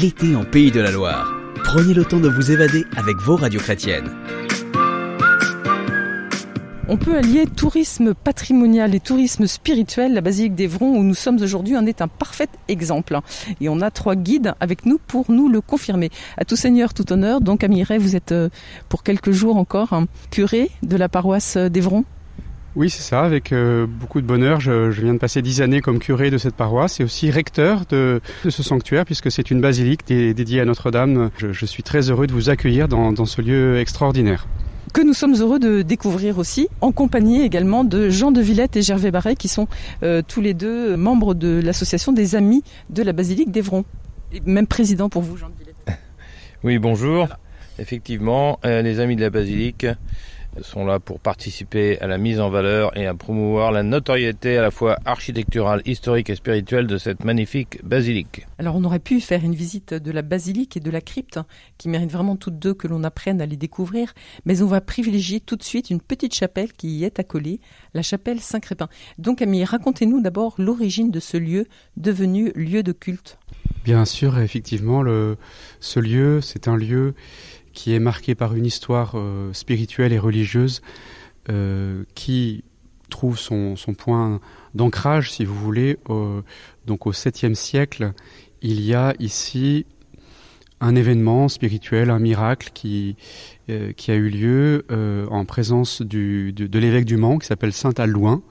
l'été en Pays de la Loire. Prenez le temps de vous évader avec vos radios chrétiennes. On peut allier tourisme patrimonial et tourisme spirituel. La basilique d'Évron, où nous sommes aujourd'hui, en est un parfait exemple. Et on a 3 guides avec nous pour nous le confirmer. À tout seigneur, tout honneur. Donc, Ami Ray, vous êtes pour quelques jours encore curé de la paroisse d'Évron. Oui, c'est ça, avec beaucoup de bonheur. Je viens de passer 10 années comme curé de cette paroisse et aussi recteur de ce sanctuaire, puisque c'est une basilique dédiée à Notre-Dame. Je suis très heureux de vous accueillir dans ce lieu extraordinaire. Que nous sommes heureux de découvrir aussi, en compagnie également de Jean de Villette et Gervais Barret, qui sont tous les deux membres de l'association des Amis de la basilique d'Évron. Et même président pour vous, Jean de Villette. Oui, bonjour. Voilà. Effectivement, les Amis de la basilique sont là pour participer à la mise en valeur et à promouvoir la notoriété à la fois architecturale, historique et spirituelle de cette magnifique basilique. Alors on aurait pu faire une visite de la basilique et de la crypte, qui méritent vraiment toutes deux que l'on apprenne à les découvrir, mais on va privilégier tout de suite une petite chapelle qui y est accolée, la chapelle Saint-Crépin. Donc Ami, racontez-nous d'abord l'origine de ce lieu devenu lieu de culte. Bien sûr, effectivement, ce lieu, c'est un lieu qui est marqué par une histoire spirituelle et religieuse qui trouve son point d'ancrage, si vous voulez, donc au 7e siècle. Il y a ici un événement spirituel, un miracle qui a eu lieu en présence de l'évêque du Mans, qui s'appelle Saint Allouin,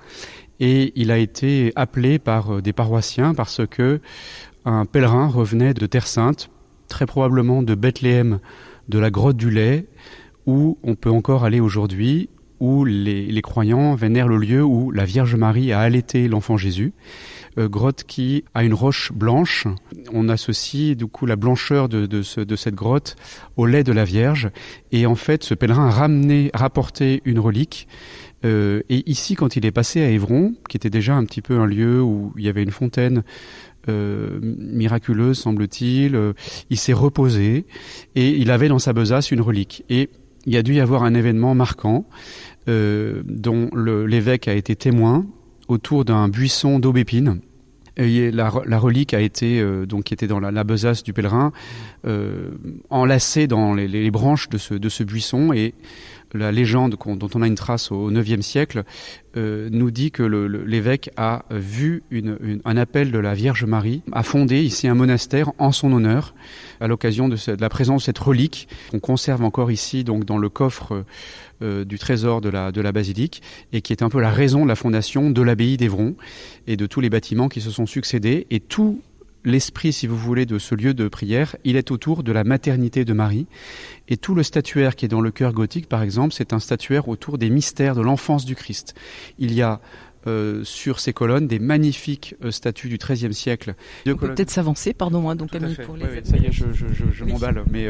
et il a été appelé par des paroissiens parce que un pèlerin revenait de Terre Sainte, très probablement de Bethléem, de la grotte du lait, où on peut encore aller aujourd'hui, où les croyants vénèrent le lieu où la Vierge Marie a allaité l'enfant Jésus. Grotte qui a une roche blanche. On associe du coup la blancheur de cette grotte au lait de la Vierge. Et en fait, ce pèlerin a rapporté une relique. Et ici, quand il est passé à Évron, qui était déjà un petit peu un lieu où il y avait une fontaine miraculeuse, semble-t-il, il s'est reposé et il avait dans sa besace une relique. Et il y a dû y avoir un événement marquant dont l'évêque a été témoin autour d'un buisson d'aubépine. Et la relique a été, donc qui était dans la besace du pèlerin, enlacée dans les branches de ce buisson. Et la légende dont on a une trace au IXe siècle nous dit que l'évêque a vu un appel de la Vierge Marie à fonder ici un monastère en son honneur à l'occasion de la présence de cette relique qu'on conserve encore ici donc dans le coffre du trésor de la basilique et qui est un peu la raison de la fondation de l'abbaye d'Évron et de tous les bâtiments qui se sont succédés. Et tout l'esprit, si vous voulez, de ce lieu de prière, il est autour de la maternité de Marie. Et tout le statuaire qui est dans le chœur gothique, par exemple, c'est un statuaire autour des mystères de l'enfance du Christ. Il y a sur ces colonnes des magnifiques statues du XIIIe siècle. On peut peut-être s'avancer, pardon, donc Camille, pour les... Oui, ça y est, je m'emballe, mais...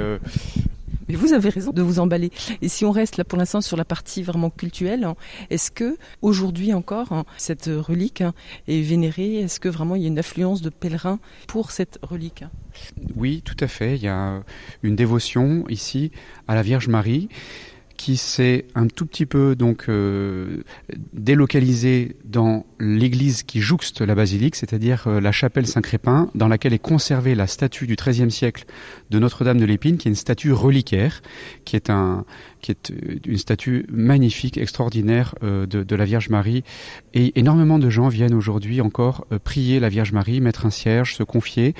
Mais vous avez raison de vous emballer. Et si on reste là pour l'instant sur la partie vraiment cultuelle, est-ce que aujourd'hui encore cette relique est vénérée? Est-ce que vraiment il y a une affluence de pèlerins pour cette relique? Oui, tout à fait. Il y a une dévotion ici à la Vierge Marie qui s'est un tout petit peu donc délocalisée dans l'église qui jouxte la basilique, c'est-à-dire la chapelle Saint-Crépin, dans laquelle est conservée la statue du XIIIe siècle de Notre-Dame de l'Épine, qui est une statue reliquaire, qui est une statue magnifique, extraordinaire de la Vierge Marie. Et énormément de gens viennent aujourd'hui encore prier la Vierge Marie, mettre un cierge, se confier.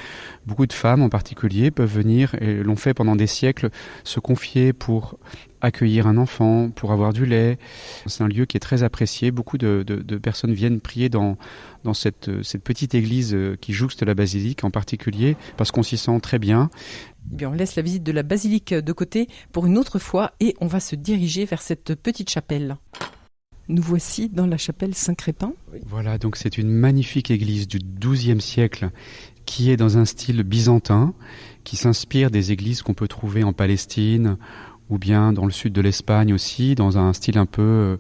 Beaucoup de femmes en particulier peuvent venir, et l'ont fait pendant des siècles, se confier pour accueillir un enfant, pour avoir du lait. C'est un lieu qui est très apprécié. Beaucoup de personnes viennent prier dans cette petite église qui jouxte la basilique en particulier, parce qu'on s'y sent très bien. Eh bien, on laisse la visite de la basilique de côté pour une autre fois et on va se diriger vers cette petite chapelle. Nous voici dans la chapelle Saint-Crépin. Voilà, donc c'est une magnifique église du XIIe siècle qui est dans un style byzantin, qui s'inspire des églises qu'on peut trouver en Palestine ou bien dans le sud de l'Espagne aussi, dans un style un peu,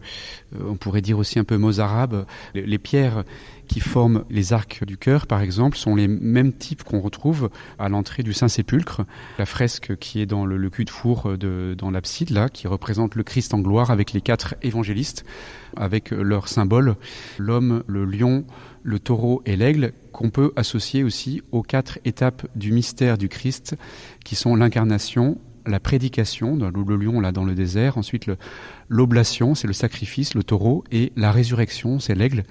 on pourrait dire aussi un peu mozarabe. Les pierres qui forment les arcs du chœur, par exemple, sont les mêmes types qu'on retrouve à l'entrée du Saint-Sépulcre. La fresque qui est dans le cul-de-four dans l'abside, là, qui représente le Christ en gloire avec les 4 évangélistes, avec leurs symboles, l'homme, le lion, le taureau et l'aigle, qu'on peut associer aussi aux 4 étapes du mystère du Christ, qui sont l'incarnation, la prédication, le lion là dans le désert, ensuite l'oblation, c'est le sacrifice, le taureau, et la résurrection, c'est l'aigle.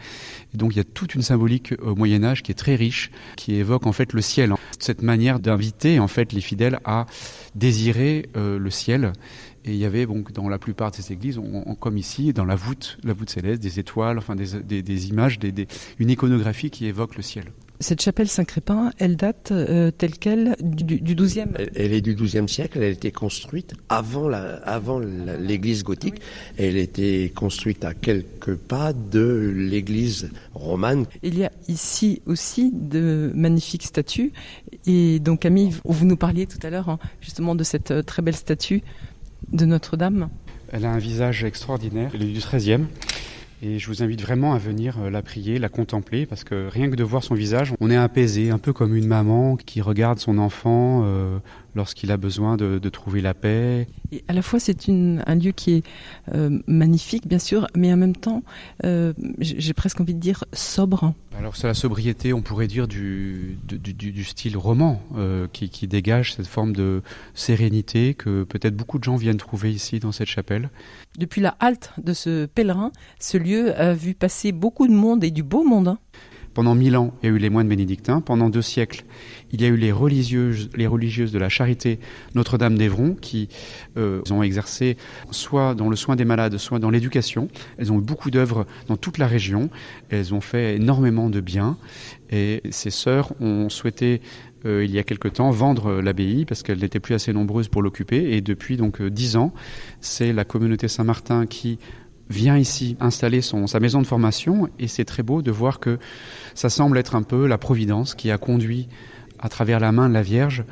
Et donc il y a toute une symbolique au Moyen-Âge qui est très riche, qui évoque en fait le ciel. Cette manière d'inviter en fait les fidèles à désirer le ciel. Et il y avait donc dans la plupart de ces églises, comme ici, dans la voûte céleste, des étoiles, enfin des images, une iconographie qui évoque le ciel. Cette chapelle Saint-Crépin, elle date telle quelle du XIIe. Elle est du XIIe siècle. Elle a été construite avant l'église gothique. Elle a été construite à quelques pas de l'église romane. Il y a ici aussi de magnifiques statues. Et donc Camille, vous nous parliez tout à l'heure justement de cette très belle statue de Notre-Dame. Elle a un visage extraordinaire. Elle est du XIIIe. Et je vous invite vraiment à venir la prier, la contempler, parce que rien que de voir son visage, on est apaisé, un peu comme une maman qui regarde son enfant lorsqu'il a besoin de trouver la paix. Et à la fois, c'est un lieu qui est magnifique, bien sûr, mais en même temps, j'ai presque envie de dire sobre. Alors c'est la sobriété, on pourrait dire, du style roman, qui dégage cette forme de sérénité que peut-être beaucoup de gens viennent trouver ici dans cette chapelle. Depuis la halte de ce pèlerin, ce lieu a vu passer beaucoup de monde et du beau monde. Pendant 1000 ans, il y a eu les moines bénédictins. Pendant 2 siècles, il y a eu les religieuses de la Charité Notre-Dame d'Évron qui ont exercé soit dans le soin des malades, soit dans l'éducation. Elles ont eu beaucoup d'œuvres dans toute la région. Elles ont fait énormément de bien. Et ces sœurs ont souhaité, il y a quelque temps, vendre l'abbaye parce qu'elles n'étaient plus assez nombreuses pour l'occuper. Et depuis donc 10 ans, c'est la communauté Saint-Martin qui vient ici installer sa maison de formation, et c'est très beau de voir que ça semble être un peu la providence qui a conduit à travers la main de la Vierge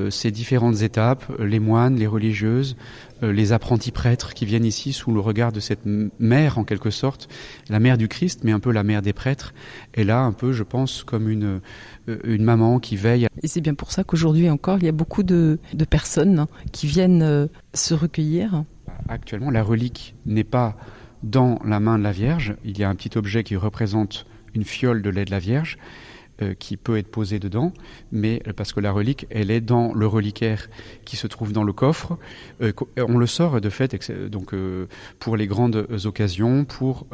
ces différentes étapes, les moines, les religieuses, les apprentis prêtres qui viennent ici sous le regard de cette mère en quelque sorte, la mère du Christ, mais un peu la mère des prêtres, et là un peu je pense comme une maman qui veille. Et c'est bien pour ça qu'aujourd'hui encore il y a beaucoup de personnes qui viennent se recueillir. Actuellement, la relique n'est pas dans la main de la Vierge. Il y a un petit objet qui représente une fiole de lait de la Vierge qui peut être posée dedans, mais parce que la relique, elle est dans le reliquaire qui se trouve dans le coffre. On le sort de fait donc pour les grandes occasions, pour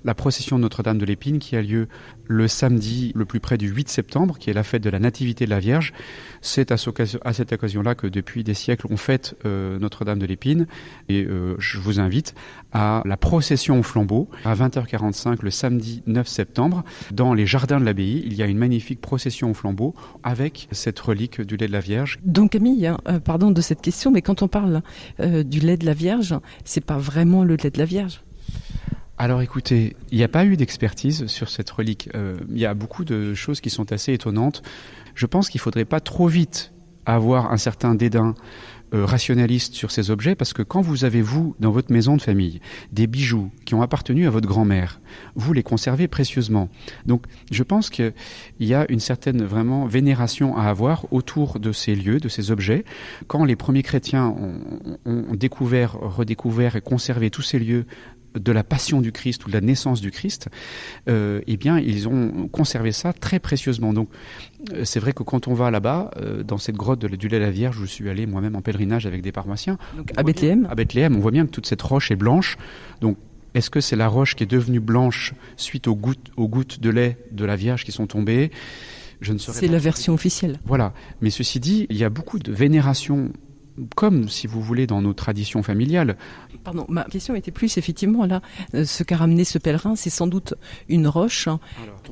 la procession de Notre-Dame de l'Épine qui a lieu le samedi le plus près du 8 septembre, qui est la fête de la Nativité de la Vierge. C'est à cette occasion-là que depuis des siècles on fête Notre-Dame de l'Épine, et je vous invite à la procession au flambeau à 20h45 le samedi 9 septembre dans les jardins de l'abbaye. Il y a une magnifique procession au flambeau avec cette relique du lait de la Vierge. Donc Camille, pardon de cette question, mais quand on parle du lait de la Vierge, c'est pas vraiment le lait de la Vierge? Alors écoutez, il n'y a pas eu d'expertise sur cette relique. Il y a beaucoup de choses qui sont assez étonnantes. Je pense qu'il ne faudrait pas trop vite avoir un certain dédain rationaliste sur ces objets, parce que quand vous avez, vous, dans votre maison de famille, des bijoux qui ont appartenu à votre grand-mère, vous les conservez précieusement. Donc je pense qu'il y a une certaine vraiment vénération à avoir autour de ces lieux, de ces objets. Quand les premiers chrétiens ont découvert, redécouvert et conservé tous ces lieux de la passion du Christ ou de la naissance du Christ, eh bien ils ont conservé ça très précieusement. Donc c'est vrai que quand on va là-bas, dans cette grotte du lait de la Vierge, je suis allé moi-même en pèlerinage avec des paroissiens. Donc à Bethléem. À Bethléem, on voit bien que toute cette roche est blanche. Donc est-ce que c'est la roche qui est devenue blanche suite aux gouttes de lait de la Vierge qui sont tombées? Je ne saurais pas. C'est la version officielle. Voilà. Mais ceci dit, il y a beaucoup de vénération, comme, si vous voulez, dans nos traditions familiales. Pardon, ma question était plus, effectivement, là, ce qu'a ramené ce pèlerin, c'est sans doute une roche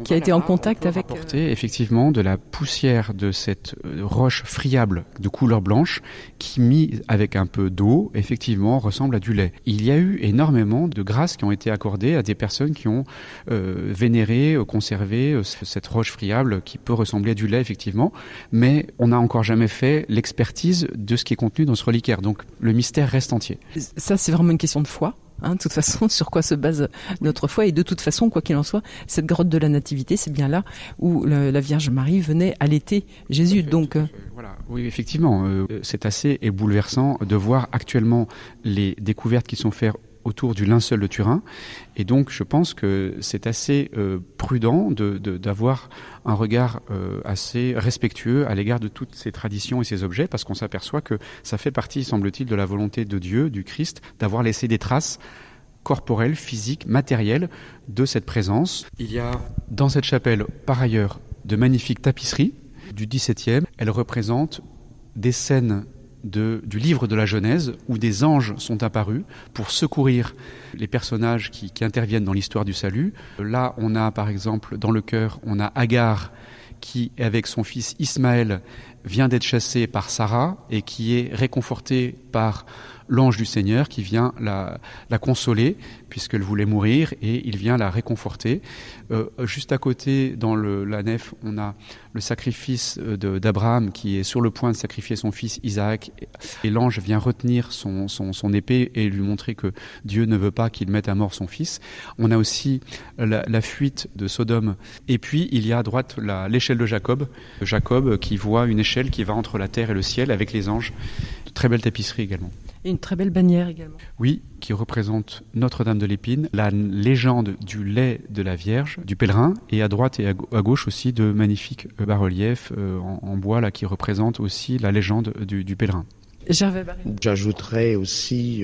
qui a été en contact avec... On peut rapporter, effectivement, de la poussière de cette roche friable de couleur blanche qui, mis avec un peu d'eau, effectivement, ressemble à du lait. Il y a eu énormément de grâces qui ont été accordées à des personnes qui ont vénéré, conservé cette roche friable qui peut ressembler à du lait, effectivement, mais on n'a encore jamais fait l'expertise de ce qui est contenu contenu dans ce reliquaire. Donc le mystère reste entier. Ça, c'est vraiment une question de foi. De toute façon, sur quoi se base notre foi, et de toute façon, quoi qu'il en soit, cette grotte de la Nativité, c'est bien là où la Vierge Marie venait allaiter Jésus. Donc, voilà. Oui, effectivement, c'est assez bouleversant de voir actuellement les découvertes qui sont faites autour du linceul de Turin, et donc je pense que c'est assez prudent d'avoir un regard assez respectueux à l'égard de toutes ces traditions et ces objets, parce qu'on s'aperçoit que ça fait partie, semble-t-il, de la volonté de Dieu, du Christ, d'avoir laissé des traces corporelles, physiques, matérielles de cette présence. Il y a dans cette chapelle, par ailleurs, de magnifiques tapisseries du XVIIe. Elles représentent des scènes du livre de la Genèse, où des anges sont apparus pour secourir les personnages qui interviennent dans l'histoire du salut. Là, on a par exemple, dans le chœur, on a Agar qui, avec son fils Ismaël, vient d'être chassé par Sarah et qui est réconforté par l'ange du Seigneur qui vient la consoler puisqu'elle voulait mourir, et il vient la réconforter. Juste à côté, dans la nef, on a le sacrifice d'Abraham qui est sur le point de sacrifier son fils Isaac, et l'ange vient retenir son épée et lui montrer que Dieu ne veut pas qu'il mette à mort son fils. On a aussi la fuite de Sodome, et puis il y a à droite l'échelle de Jacob qui voit une échelle qui va entre la terre et le ciel avec les anges. Très belle tapisserie également. Et une très belle bannière également. Oui, qui représente Notre-Dame de l'Épine, la légende du lait de la Vierge, du pèlerin, et à droite et à gauche aussi de magnifiques bas-reliefs en bois là, qui représentent aussi la légende du pèlerin. J'ajouterais aussi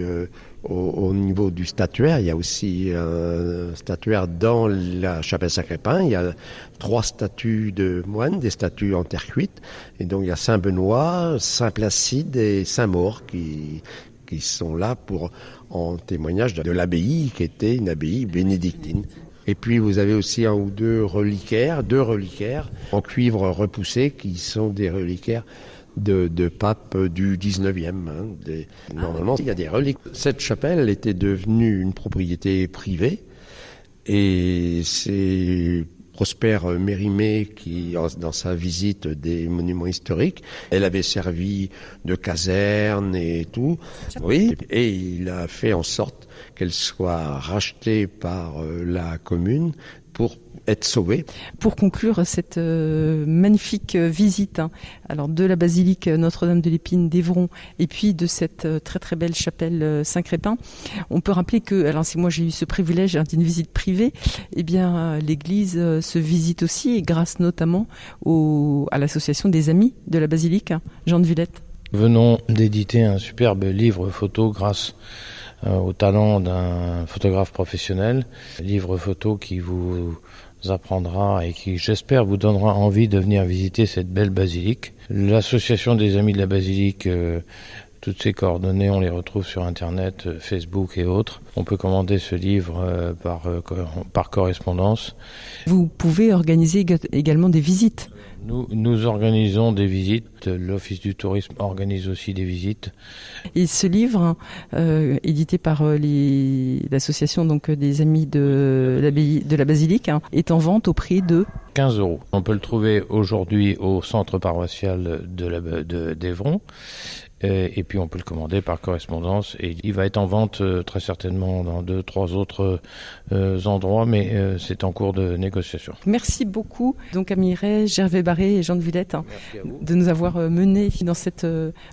au niveau du statuaire, il y a aussi un statuaire dans la chapelle Saint-Crépin. Il y a 3 statues de moines, des statues en terre cuite. Et donc il y a Saint-Benoît, Saint-Placide et Saint-Maur qui sont là en témoignage de l'abbaye qui était une abbaye bénédictine. Et puis vous avez aussi 1 ou 2 reliquaires en cuivre repoussé qui sont des reliquaires de papes du 19e. Normalement, il y a des reliques. Cette chapelle était devenue une propriété privée, et c'est Prosper Mérimée qui, dans sa visite des monuments historiques, elle avait servi de caserne et tout. Oui, et il a fait en sorte qu'elle soit rachetée par la commune pour être sauvée. Pour conclure cette magnifique visite, alors de la basilique Notre-Dame de l'Épine d'Évron et puis de cette très très belle chapelle Saint-Crépin, on peut rappeler que, alors si moi j'ai eu ce privilège d'une visite privée, eh bien l'église se visite aussi, et grâce notamment à l'association des Amis de la basilique, Jean de Villette. Venons d'éditer un superbe livre photo grâce au talent d'un photographe professionnel, livre photo qui vous apprendra et qui, j'espère, vous donnera envie de venir visiter cette belle basilique. L'association des Amis de la Basilique, toutes ces coordonnées, on les retrouve sur Internet, Facebook et autres. On peut commander ce livre par correspondance. Vous pouvez organiser également des visites. Nous organisons des visites, l'Office du tourisme organise aussi des visites. Et ce livre, édité par l'association donc des Amis de la Basilique, est en vente au prix de 15 €. On peut le trouver aujourd'hui au centre paroissial d'Évron. Et puis on peut le commander par correspondance, et il va être en vente très certainement dans 2-3 autres endroits, mais c'est en cours de négociation. Merci beaucoup donc à Mireille, Gervais Barré et Jean de Villette de nous avoir menés dans cette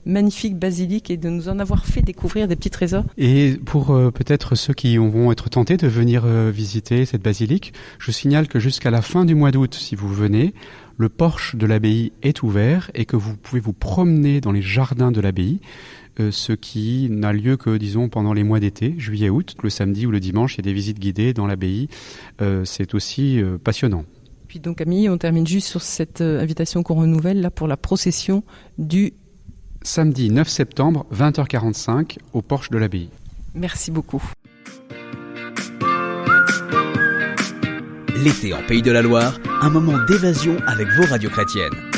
magnifique basilique et de nous en avoir fait découvrir des petits trésors. Et pour peut-être ceux qui vont être tentés de venir visiter cette basilique, je signale que jusqu'à la fin du mois d'août, si vous venez, le porche de l'abbaye est ouvert et que vous pouvez vous promener dans les jardins de l'abbaye, ce qui n'a lieu que, disons, pendant les mois d'été, juillet-août. Le samedi ou le dimanche, il y a des visites guidées dans l'abbaye. C'est aussi passionnant. Puis donc, Camille, on termine juste sur cette invitation qu'on renouvelle là pour la procession du samedi 9 septembre, 20h45, au porche de l'abbaye. Merci beaucoup. L'été en Pays de la Loire, un moment d'évasion avec vos radios chrétiennes.